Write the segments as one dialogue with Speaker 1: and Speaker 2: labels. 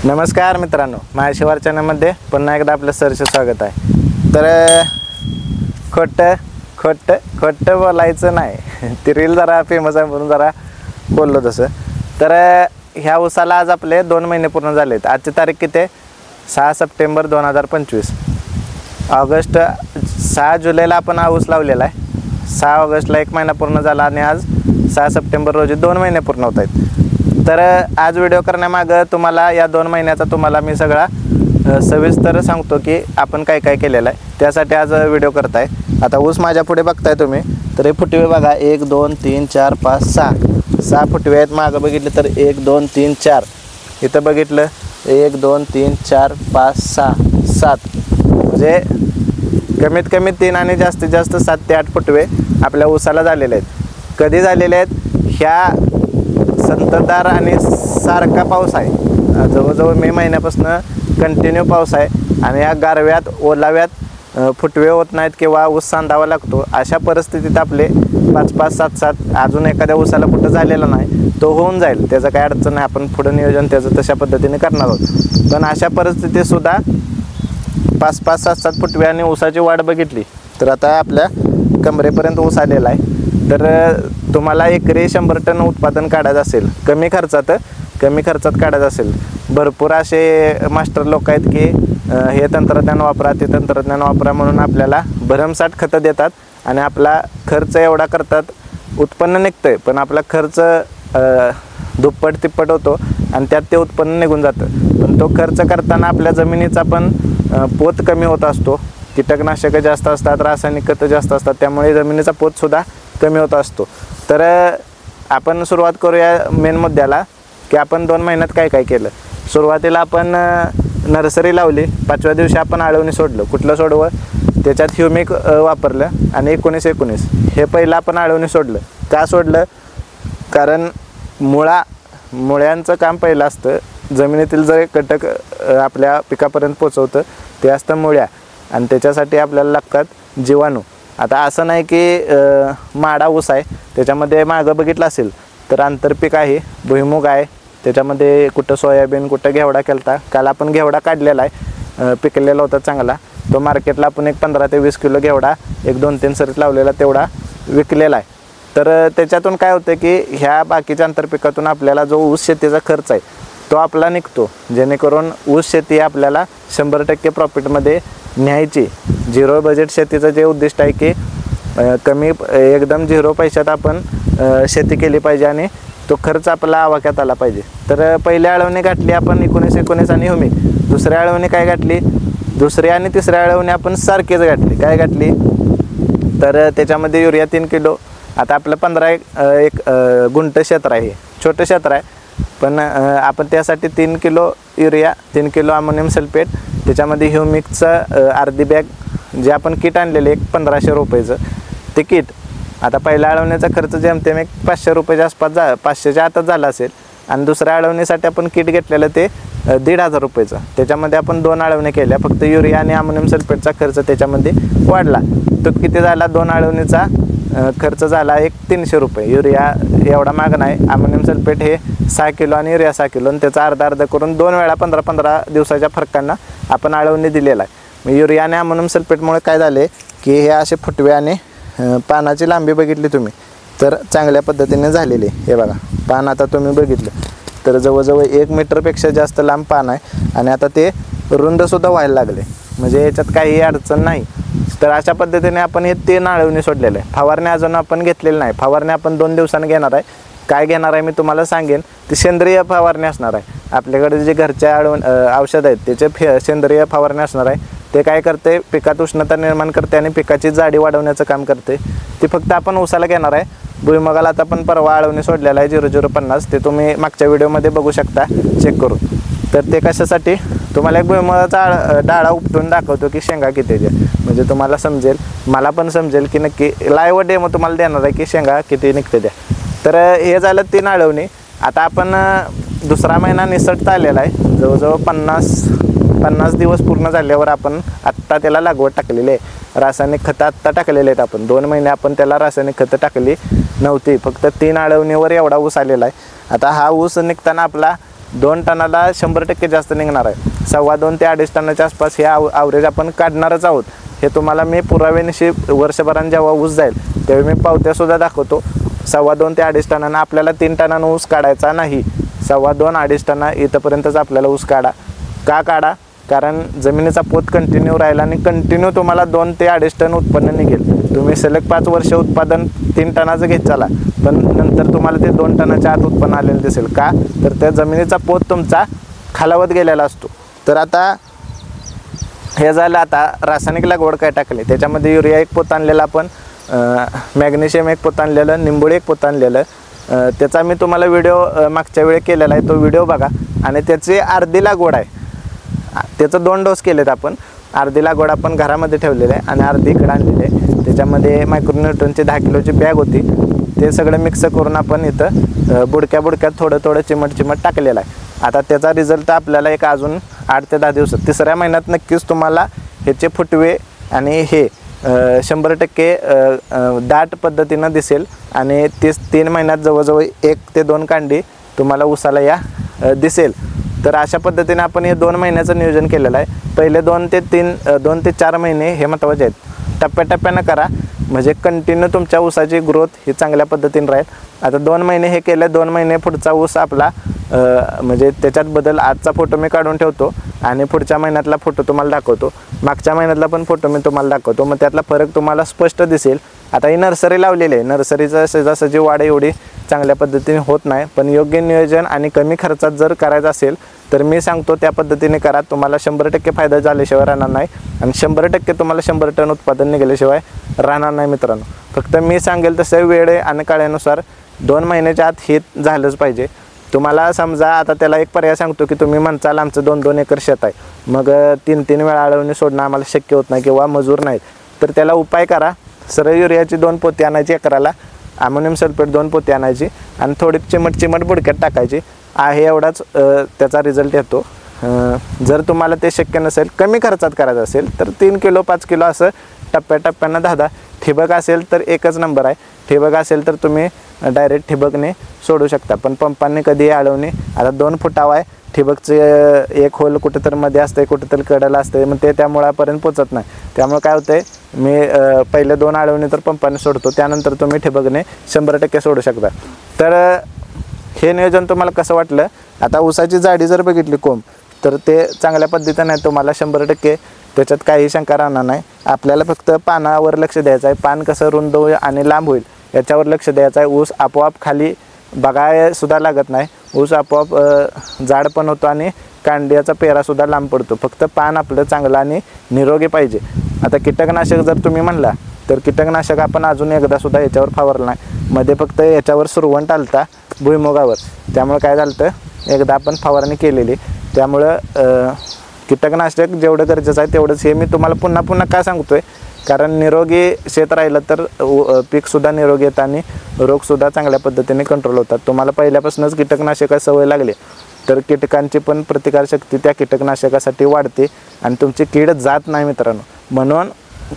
Speaker 1: नमस्कार मित्रांनो, महाशिवार चॅनलमध्ये पुन्हा एकदा आपलं सरचं स्वागत आहे. तर खोटं बोलायचं नाही. ती रील जरा फेमस आहे म्हणून जरा बोललो तसं. तर ह्या उसाला आज आपले 2 महिने पूर्ण झाले आहेत. आजची तारीख किती आहे? 6 सप्टेंबर 2025. 6 जुलैला आपण हा ऊस लावलेला आहे. 6 ऑगस्टला 1 महिना पूर्ण झाला आणि आज 6 सप्टेंबर रोजी 2 महिने पूर्ण होत आहेत. तर आज व्हिडिओ करण्यामागं तुम्हाला या 2 महिन्याचा तुम्हाला मी सगळा सविस्तर सांगतो की आपण काय काय केलेलं आहे. त्यासाठी आज व्हिडिओ करताय. आता ऊस माझ्या पुढे बघताय तुम्ही, तर हे फुटवे बघा, 1 2 3 4 5 6 फुटवे आहेत. मागं बघितलं तर 1 2 3 4, इथं बघितलं 1 2 3 4 5 6 7, म्हणजे कमीत कमी 3 आणि जास्तीत जास्त 7 ते 8 फुटवे आपल्या ऊसाला झालेले आहेत. कधी झालेले आहेत? ह्या संततधार आणि सारखा पाऊस आहे. जवळजवळ मे महिन्यापासून कंटिन्यू पाऊस आहे आणि या गारव्यात ओलाव्यात फुटवे होत नाहीत किंवा ऊस सांधावा लागतो. अशा परिस्थितीत आपले 5-5 7-7 अजून एखाद्या ऊसाला कुठं झालेला नाही तो होऊन जाईल, त्याचं काही अडचण नाही. आपण पुढं नियोजन त्याचं तशा पद्धतीने करणार आहोत. पण अशा परिस्थितीतसुद्धा 5-5 7-7 फुटवे आणि ऊसाची वाढ बघितली तर आता आपल्या कमरेपर्यंत ऊस आलेला आहे. तर तुम्हाला एकरी 100 टन उत्पादन काढायचं असेल, कमी खर्चात काढायचं असेल, भरपूर असे मास्टर लोक आहेत की हे तंत्रज्ञान वापरा, ते तंत्रज्ञान वापरा म्हणून आपल्याला भरमसाठ खतं देतात आणि आपला खर्च एवढा करतात, उत्पन्न निघतंय पण आपला खर्च दुप्पट तिप्पट होतो आणि त्यात ते उत्पन्न निघून जातं. पण तो खर्च करताना आपल्या जमिनीचा पण पोत कमी होत असतो. कीटकनाशकं जास्त असतात, रासायनिक खतं जास्त असतात, त्यामुळे जमिनीचा पोतसुद्धा कमी होत असतो. तर आपण सुरुवात करूया मेन मुद्द्याला की आपण 2 महिन्यात काय काय केलं. सुरुवातीला आपण नर्सरी लावली. 5व्या दिवशी आपण आळवणी सोडलं. कुठलं सोडवं? त्याच्यात ह्युमिक वापरलं आणि 19-19 हे पहिलं आपण आळवणी सोडलं. का सोडलं? कारण मुळ्यांचं काम पहिलं असतं. जमिनीतील जे घटक आपल्या पिकापर्यंत पोचवतं ते असतं मुळ्या, आणि त्याच्यासाठी आपल्याला लागतात जीवाणू. आता असं नाही की माडा ऊस आहे त्याच्यामध्ये मागं बघितलं असेल तर आंतरपीक आहे, भुईमुग आहे, त्याच्यामध्ये कुठं सोयाबीन, कुठं घेवडा केलता. काल आपण घेवडा काढलेला आहे, पिकलेला होता चांगला. तो मार्केटला आपण एक 15 ते 20 किलो घेवडा 1-2-3 सरीत लावलेला तेवढा विकलेला आहे. तर त्याच्यातून काय होतं की ह्या बाकीच्या आंतरपिकातून आपल्याला जो ऊस शेतीचा खर्च आहे तो आपला निघतो, जेणेकरून ऊस शेती आपल्याला 100% प्रॉफिटमध्ये न्यायची. 0 बजेट शेतीचं जे उद्दिष्ट आहे की एकदम 0 पैशात आपण शेती केली पाहिजे आणि तो खर्च आपला आवाक्यात आला पाहिजे. तर पहिल्या आळवणी गाठली आपण 19-19 आणि ह्युमिक. दुसऱ्या आळवणी काय गाठली? दुसरी आणि तिसऱ्या आळवणी आपण सारखीच गाठली. काय गाठली? तर त्याच्यामध्ये युरिया 3 किलो. आता आपलं 15 एक गुंठ क्षेत्र आहे, छोटं क्षेत्र आहे, पण आपण त्यासाठी 3 kilo urea, 3 kilo ammonium sulphate, त्याच्यामध्ये ह्युमिकचं अर्धी बॅग जे आपण किट आणलेले 1500 रुपयाचं ते किट. आता पहिल्या आळवणीचा खर्च जेमतेम 500 रुपयाच्या आसपास 500च्या आतच झाला असेल. आणि दुसऱ्या आळवणीसाठी आपण किट घेतलेलं ते 1500 रुपयाचं. त्याच्यामध्ये आपण 2 आळवणी केल्या. फक्त युरिया आणि अमोनियम सल्फेटचा खर्च त्याच्यामध्ये वाढला. तो किती झाला? 2 आळवणीचा खर्च झाला 300 रुपये. युरिया एवढा महाग नाही. अमोनियम सल्फेट हे 6 किलो आणि युरिया 6 किलो, आणि त्याचा अर्धा करून 2 वेळा 15-15 दिवसाच्या फरकांना आपण आळवणी दिलेला आहे. मग युरिया आणि अमोनियम सल्फेटमुळे काय झाले की हे असे फुटवे आणि पानाची लांबी बघितली तुम्ही तर चांगल्या पद्धतीने झालेली. हे बघा पान आता तुम्ही बघितलं तर जवळजवळ 1 मीटरपेक्षा जास्त लांब पान आहे आणि आता ते रुंदसुद्धा व्हायला लागले, म्हणजे याच्यात काही अडचण नाही. तर अशा पद्धतीने आपण हे 3 आळवणी सोडलेलं आहे. फवारणी अजून आपण घेतलेली नाही. फवारणी आपण 2 दिवसांनी घेणार आहे. काय घेणार आहे मी तुम्हाला सांगेन. ती सेंद्रिय फवारणी असणार आहे. आपल्याकडे जे घरच्या औषध आहेत त्याचे सेंद्रिय फवारणी असणार आहे. ते काय करते? पिकात उष्णता निर्माण करते आणि पिकाची जाडी वाढवण्याचं काम करते. ती फक्त आपण ऊसाला घेणार आहे. भुईमुगाला आता आपण परवा आळवणी सोडलेला आहे 0050. ते तुम्ही मागच्या व्हिडिओमध्ये बघू शकता चेक करून. तर ते कशासाठी? तुम्हाला एक भुईमुगाचा डाळा उपटून दाखवतो की शेंगा किती द्या, म्हणजे तुम्हाला समजेल, मला पण समजेल की नक्की लाईव्ह डेमो तुम्हाला देणार आहे की शेंगा किती निघते द्या. तर हे झालं 3 आळवणी. आता आपण दुसरा महिना निसटता आलेला आहे. जवळजवळ 50 दिवस पूर्ण झाल्यावर आपण आत्ता त्याला लागवड टाकलेली आहे. रासायनिक खतं आत्ता टाकलेले आहेत आपण. 2 महिने आपण त्याला रासायनिक खतं टाकली नव्हती. फक्त 3 आळवणीवर एवढा ऊस आलेला आहे. आता हा ऊस निघताना आपला 2 टनाला 100% जास्त निघणार आहे. 2.25 ते 2.5 टनाच्या आसपास हे ॲव्हरेज आपण काढणारच आहोत. हे तुम्हाला मी पुराव्यानिशी वर्षभराने जेव्हा ऊस जाईल त्यावेळी मी पावत्यासुद्धा दाखवतो. 2.25 ते 2.5 टनानं आपल्याला 3 टनानं ऊस काढायचा नाही. 2.25-2.5 टना इथंपर्यंतच आपल्याला ऊस का काढा? कारण जमिनीचा पोत कंटिन्यू राहिला आणि कंटिन्यू तुम्हाला 2 ते 2.5 टन उत्पन्न निघेल. तुम्ही सलग 5 वर्ष उत्पादन 3 टनाचं घेत चाला, पण नंतर तुम्हाला ते 2 टनाच्या आत उत्पन्न आलेलं दिसेल. का तर त्या जमिनीचा पोत तुमचा खालावत गेलेला असतो. तर आता हे झालं. आता रासायनिक लागवड काय टाकली त्याच्यामध्ये युरिया 1 पोत आणलेला आपण, मॅग्नेशियम 1 पोत आणलेलं, निंबोळी 1 पोत आणलेलं. त्याचा मी तुम्हाला व्हिडिओ मागच्या वेळी केलेला आहे, तो व्हिडिओ बघा. आणि त्याची अर्धी लागवड आहे, त्याचं 2 डोस केलेत आपण. अर्धी लागवड आपण घरामध्ये ठेवलेलं आहे आणि अर्धी इकडं आणलेली आहे. त्याच्यामध्ये मायक्रोन्यूट्रनची 10 किलोची बॅग होती. ते सगळं मिक्स करून आपण इथं बुडक्यात थोडं चिमट टाकलेलं आहे. आता त्याचा रिझल्ट आपल्याला एक अजून 8 ते 10 दिवसात 3ऱ्या महिन्यात नक्कीच तुम्हाला ह्याचे फुटवे आणि हे 100% दाट पद्धतीनं दिसेल. आणि 3 महिन्यात जवळजवळ 1 ते 2 कांडी तुम्हाला ऊसाला या दिसेल. तर अशा पद्धतीने आपण हे 2 महिन्याचं नियोजन केलेलं आहे. पहिले 2 ते 4 महिने हे महत्त्वाचे आहेत. टप्प्याटप्प्यानं करा म्हणजे कंटिन्यू तुमच्या ऊसाची ग्रोथ ही चांगल्या पद्धतीने राहील. आता 2 महिने हे केले, 2 महिने पुढचा ऊस आपला म्हणजे त्याच्यात बदल. आजचा फोटो मी काढून ठेवतो आणि पुढच्या महिन्यातला फोटो तुम्हाला दाखवतो. मागच्या महिन्यातला पण फोटो मी तुम्हाला दाखवतो, मग त्यातला फरक तुम्हाला स्पष्ट दिसेल. आता ही नर्सरी लावलेली आहे. नर्सरीचं सहजासहजी वाढ एवढी चांगल्या पद्धतीने होत नाही, पण योग्य नियोजन आणि कमी खर्चात जर करायचं असेल तर मी सांगतो त्या पद्धतीने करा. तुम्हाला 100% फायदा झाल्याशिवाय राहणार नाही आणि 100% तुम्हाला 100 टन उत्पादन निघाल्याशिवाय राहणार नाही मित्रांनो. फक्त मी सांगेल तसं वेळ आणि काळानुसार 2 महिन्याच्या आत हे झालंच पाहिजे. तुम्हाला समजा आता त्याला एक पर्याय सांगतो की तुम्ही म्हणचाल आमचं 2-2 एकर शेत आहे, मग 3-3 वेळा आळवणी सोडणं आम्हाला शक्य होत नाही किंवा मजूर नाहीत, तर त्याला उपाय करा. सरळ युरियाची 2 पोती आणायची एकराला, अमोनियम सल्फेट 2 पोती आणायची आणि थोडी चिमट बुडक्यात टाकायची. आहे एवढाच त्याचा रिझल्ट येतो. जर तुम्हाला ते शक्य नसेल, कमी खर्चात करायचं असेल तर 3 किलो 5 किलो असं टप्प्याटप्प्यानं 10-10. ठिबक असेल तर एकच नंबर आहे. ठिबक असेल तर तुम्ही डायरेक्ट ठिबकने सोडू शकता, पण पंपांनी कधी अडवणे. आता 2 फुटावा आहे, ठिबकचे एक होल कुठं तर मध्ये असते, कुठं तर कडेला असते, मग ते त्या मुळापर्यंत पोचत नाही. त्यामुळे काय होतं आहे, मी पहिले 2 अडवणे तर पंपाने सोडतो, त्यानंतर तुम्ही ठिबकने 100% सोडू शकता. तर हे नियोजन तुम्हाला कसं वाटलं? आता ऊसाची जाडी जर बघितली कोंब, तर ते चांगल्या पद्धतीने तुम्हाला 100% त्याच्यात काही शंका राहणार नाही. आपल्याला फक्त पानावर लक्ष द्यायचं आहे. पान कसं रुंद आणि लांब होईल याच्यावर लक्ष द्यायचं आहे. ऊस आपोआप खाली बघायसुद्धा लागत नाही. ऊस आपोआप जाड पण होतो आणि कांड्याचा पेरासुद्धा लांब पडतो. फक्त पान आपलं चांगलं आणि निरोगी पाहिजे. आता कीटकनाशक जर तुम्ही म्हणला तर कीटकनाशक आपण अजून एकदासुद्धा याच्यावर फवारलं नाही. मध्ये फक्त याच्यावर सुरवंट आलता भुईमुगावर, त्यामुळे काय झालं तर एकदा आपण फवारणी केलेली. त्यामुळं कीटकनाशक जेवढं गरजेचं आहे तेवढंच. हे मी तुम्हाला पुन्हा पुन्हा का सांगतोय, कारण निरोगी शेत राहिलं तर पीकसुद्धा निरोगी येतं आणि रोगसुद्धा चांगल्या पद्धतीने कंट्रोल होतात. तुम्हाला पहिल्यापासूनच कीटकनाशकाची सवय लागली तर कीटकांची पण प्रतिकारशक्ती त्या कीटकनाशकासाठी वाढते आणि तुमची कीड जात नाही मित्रांनो. म्हणून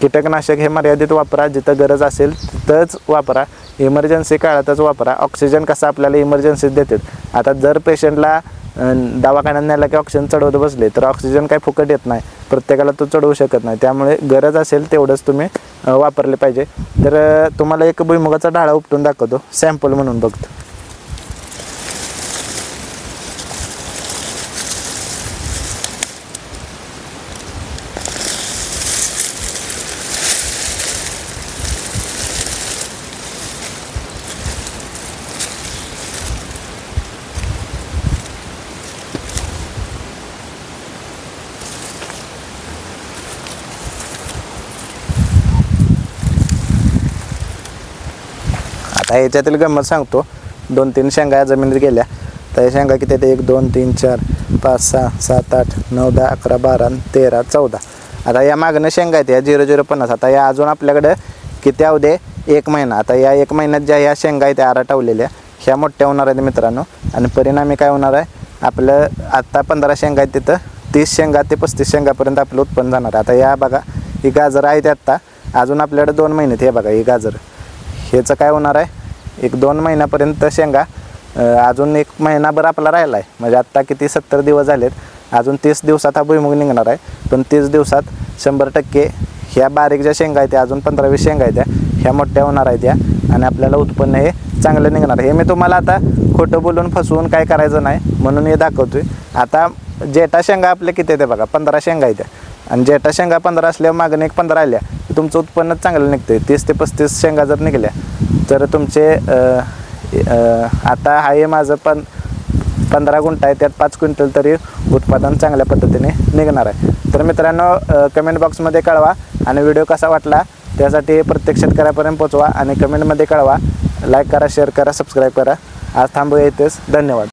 Speaker 1: कीटकनाशक हे मर्यादित वापरा, जिथं गरज असेल तिथंच वापरा, इमर्जन्सी काळातच वापरा. ऑक्सिजन कसा आपल्याला इमर्जन्सीत देतात. आता जर पेशंटला दवाखान्यात न्यायला की ऑक्सिजन चढवत बसले तर ऑक्सिजन काही फुकट येत नाही, प्रत्येकाला तो चढवू शकत नाही. त्यामुळे गरज असेल तेवढंच तुम्ही वापरले पाहिजे. तर तुम्हाला एक भुईमुगाचा ढाळा उपटून दाखवतो सॅम्पल म्हणून बघतो. आता याच्यातील गंमत सांगतो. 2-3 शेंगा जमिनीत गेल्या तर शेंगा किती आहेत? 1 2 3 4 5 6 7 8 9 10 11 12 13 14. आता या मागणं शेंगा आहेत या 0050. आता या अजून आपल्याकडे किती आऊ दे? 1 महिना. आता या 1 महिन्यात ज्या ह्या शेंगा आहेत आराटावलेल्या ह्या मोठ्या होणार आहेत मित्रांनो. आणि परिणामी काय होणार आहे, आपलं आत्ता 15 शेंगा आहेत तिथं 30 शेंगा ते 35 शेंगापर्यंत आपलं उत्पन्न जाणार. आता या बघा ही गाजर आहेत आत्ता, अजून आपल्याकडे 2 महिन्यात. हे बघा ही गाजर, ह्याचं काय होणार आहे, 1-2 महिन्यापर्यंत शेंगा अजून 1 महिनाभर आपला राहिला आहे, म्हणजे आत्ता किती 70 दिवस झालेत, अजून 30 दिवसात हा भुईमुग निघणार आहे. पण 30 दिवसात 100% ह्या बारीक ज्या शेंगा आहेत त्या अजून 15-20 शेंगा आहेत त्या ह्या मोठ्या होणार आहेत त्या, आणि आपल्याला उत्पन्न हे चांगलं निघणार आहे. हे मी तुम्हाला आता खोटं बोलून फसवून काय करायचं नाही म्हणून हे दाखवतोय. आता जेटा शेंगा आपले किती येते बघा, 15 शेंगा येत्या, आणि जेटा शेंगा 15 असल्यावर मागणी 15 आल्या तर तुमचं उत्पन्न चांगलं निघते. 30 ते 35 शेंगा जर निघल्या तर तुमचे आता आहे माझं 15 गुंठ आहे, त्यात 5 क्विंटल तरी उत्पादन चांगल्या पद्धतीने निघणार आहे. तर मित्रांनो, कमेंट बॉक्समध्ये कळवा, आणि व्हिडिओ कसा वाटला त्यासाठी प्रत्येक शेतकऱ्यापर्यंत पोचवा, आणि कमेंटमध्ये कळवा. लाईक करा, शेअर करा, सबस्क्राईब करा. आज थांबूया इथेच. धन्यवाद.